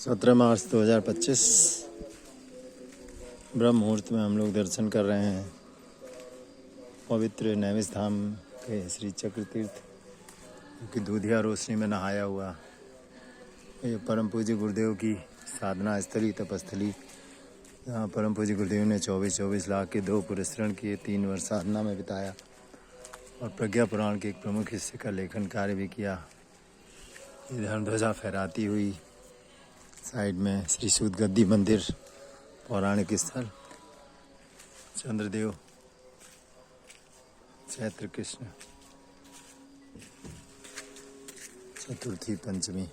17 मार्च 2025 ब्रह्म मुहूर्त में हम लोग दर्शन कर रहे हैं पवित्र नैमिष धाम के श्री चक्र तीर्थ की दूधिया रोशनी में नहाया हुआ। ये परम पूज्य गुरुदेव की साधना स्थली तपस्थली, यहाँ परम पूज्य गुरुदेव ने 24 लाख के 2 पुरस्करण किए, 3 वर्ष साधना में बिताया और प्रज्ञा पुराण के एक प्रमुख हिस्से का लेखन कार्य भी किया। ये धर्मध्वजा फहराती हुई साइड में श्री सूद गद्दी मंदिर, पौराणिक स्थल, चंद्रदेव, चैत्र कृष्ण चतुर्थी पंचमी।